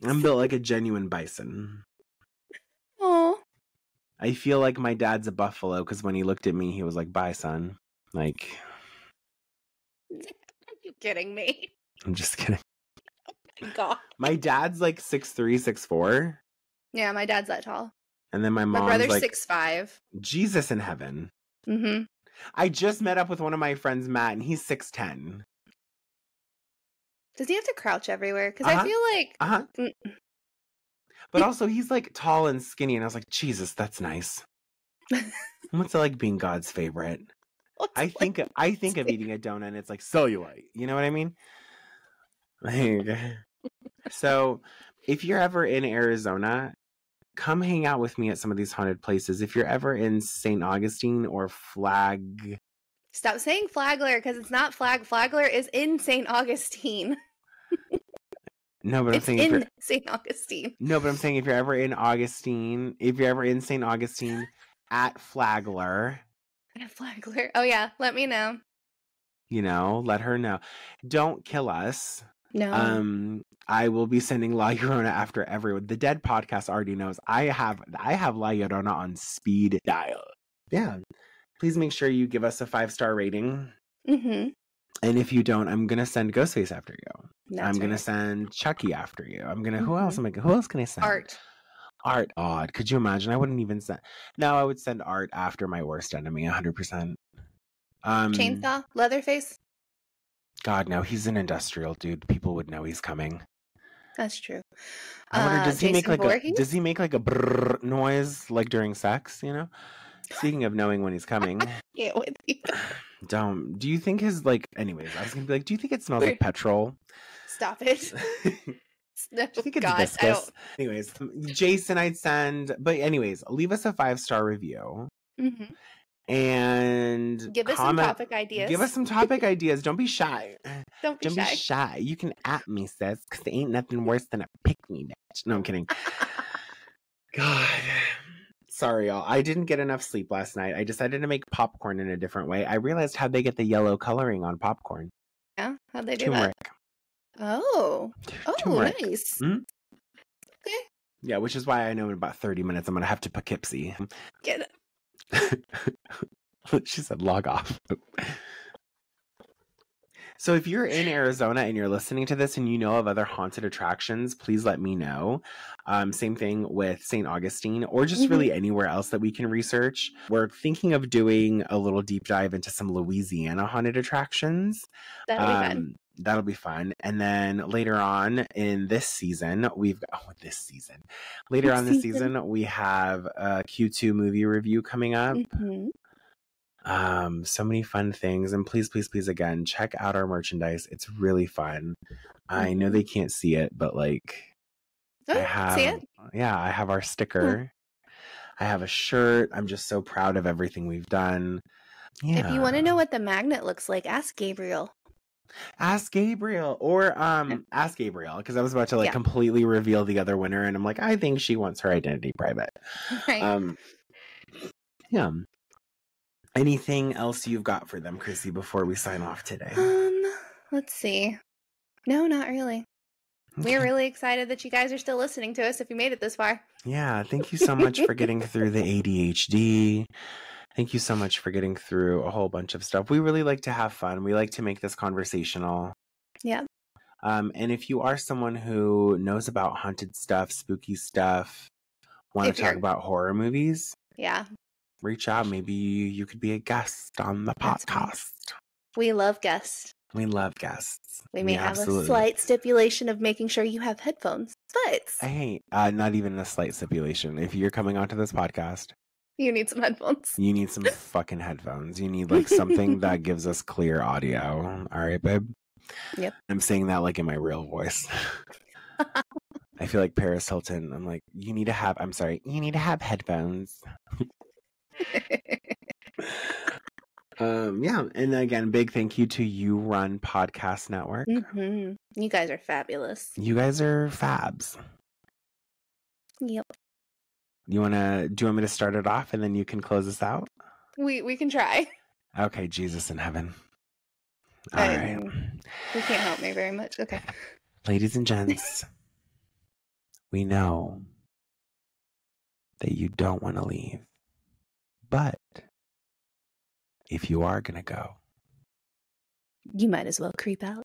I'm built like a genuine bison. Oh. I feel like my dad's a buffalo because when he looked at me, he was like, bye, son. Like... Are you kidding me? I'm just kidding. Oh my God. My dad's like 6'3", 6'4". Yeah, my dad's that tall. And then my mom's brother's like 6'5". Jesus in heaven. Mm-hmm. I just met up with one of my friends, Matt, and he's 6'10". Does he have to crouch everywhere? Because I feel like... But also, he's like tall and skinny, and I was like, Jesus, that's nice. What's it like being God's favorite? I think of eating a donut, and it's like cellulite. You know what I mean? Like, so, if you're ever in Arizona, come hang out with me at some of these haunted places. If you're ever in St. Augustine or Stop saying Flagler, because it's not Flagler is in St. Augustine. No, but I'm saying in St. Augustine. No, but I'm saying if you're ever in St. Augustine at Flagler. At Flagler. Oh yeah, let me know. You know, let her know. Don't kill us. No. I will be sending La Llorona after everyone. The Dead podcast already knows I have La Llorona on speed dial. Yeah. Please make sure you give us a 5-star rating. Mm-hmm. And if you don't, I'm gonna send Ghostface after you. That's gonna send Chucky after you. I'm gonna who else can I send? Art. Odd. Could you imagine? I wouldn't even send. No, I would send Art after my worst enemy, 100%. Chainsaw, Leatherface. God, no, he's an industrial dude. People would know he's coming. That's true. I wonder, does he make like a brrr noise like during sex? You know. Speaking of knowing when he's coming. Yeah, with you. Do you think his like? Anyways, I was gonna be like, do you think it smells like petrol? Stop it. No, I think it's viscous. Anyways, Jason, I'd send. But anyways, leave us a 5-star review. Mm-hmm. And give us some topic ideas. Give us some topic ideas. Don't be shy. Don't be shy. You can at me, sis, because there ain't nothing worse than a pick-me bitch. No, I'm kidding. God. Sorry, y'all. I didn't get enough sleep last night. I decided to make popcorn in a different way. I realized how they get the yellow coloring on popcorn. Yeah? How'd they do that? Oh. Turmeric. Nice. Mm? Okay. Yeah, which is why I know in about 30 minutes I'm going to have to Poughkeepsie. Get it. She said log off. So if you're in Arizona and you're listening to this and you know of other haunted attractions, please let me know. Same thing with St. Augustine or just really anywhere else that we can research. We're thinking of doing a little deep dive into some Louisiana haunted attractions. That'll be fun. That'll be fun. And then later on in this season, later on this season, we have a Q2 movie review coming up. So many fun things, and please again check out our merchandise. It's really fun. I know they can't see it, but like I have our sticker. I have a shirt. I'm just so proud of everything we've done. Yeah. If you want to know what the magnet looks like, ask Gabriel. Ask Gabriel because I was about to completely reveal the other winner, and I'm like, I think she wants her identity private. Right. Yeah. Anything else you've got for them, Chrissy, before we sign off today? Let's see. No, not really. Okay. We're really excited that you guys are still listening to us if you made it this far. Yeah, thank you so much for getting through the ADHD. Thank you so much for getting through a whole bunch of stuff. We really like to have fun. We like to make this conversational. Yeah. And if you are someone who knows about haunted stuff, spooky stuff, want to talk about horror movies, reach out. Maybe you could be a guest on the podcast. We love guests. We love guests. We may have a slight stipulation of making sure you have headphones, but hey, not even a slight stipulation. If you're coming onto this podcast, you need some headphones. You need some fucking headphones. You need like something that gives us clear audio. All right, babe? Yep. I'm saying that like in my real voice. I feel like Paris Hilton. I'm like, you need to have headphones. Yeah, and again, big thank you to You Run Podcast Network. You guys are fabulous. You guys are fabs. Yep. Do you want me to start it off and then you can close us out? We can try. Okay, Jesus in heaven. All right. You can't help me very much. Okay. Ladies and gents, we know that you don't want to leave, but if you are going to go, you might as well creep out.